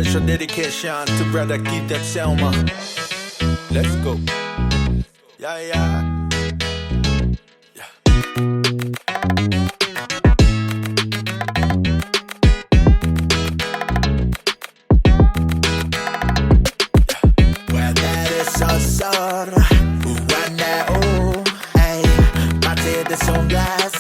Special dedication to brother Keith and Selma. Let's go. Yeah, yeah. Sorra, buana oh, ay, mate de sunglass.